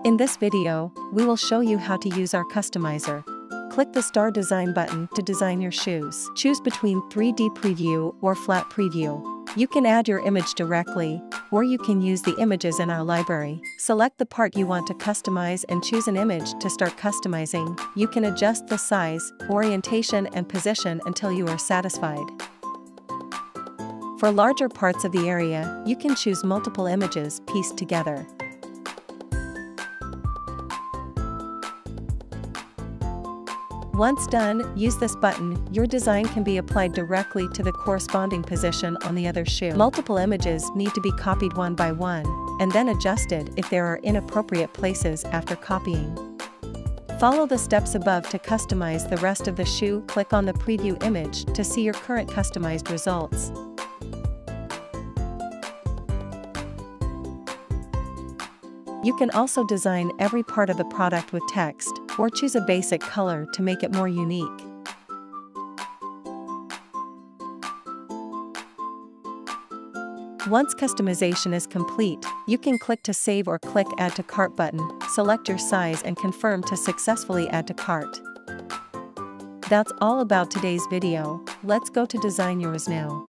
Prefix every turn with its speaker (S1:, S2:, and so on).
S1: In this video, we will show you how to use our customizer. Click the Star Design button to design your shoes. Choose between 3D Preview or Flat Preview. You can add your image directly, or you can use the images in our library. Select the part you want to customize and choose an image to start customizing. You can adjust the size, orientation and position until you are satisfied. For larger parts of the area, you can choose multiple images pieced together. Once done, use this button. Your design can be applied directly to the corresponding position on the other shoe. Multiple images need to be copied one by one, and then adjusted if there are inappropriate places after copying. Follow the steps above to customize the rest of the shoe. Click on the preview image to see your current customized results. You can also design every part of the product with text, or choose a basic color to make it more unique. Once customization is complete, you can click to save or click Add to Cart button. Select your size and confirm to successfully add to cart. That's all about today's video. Let's go to design yours now.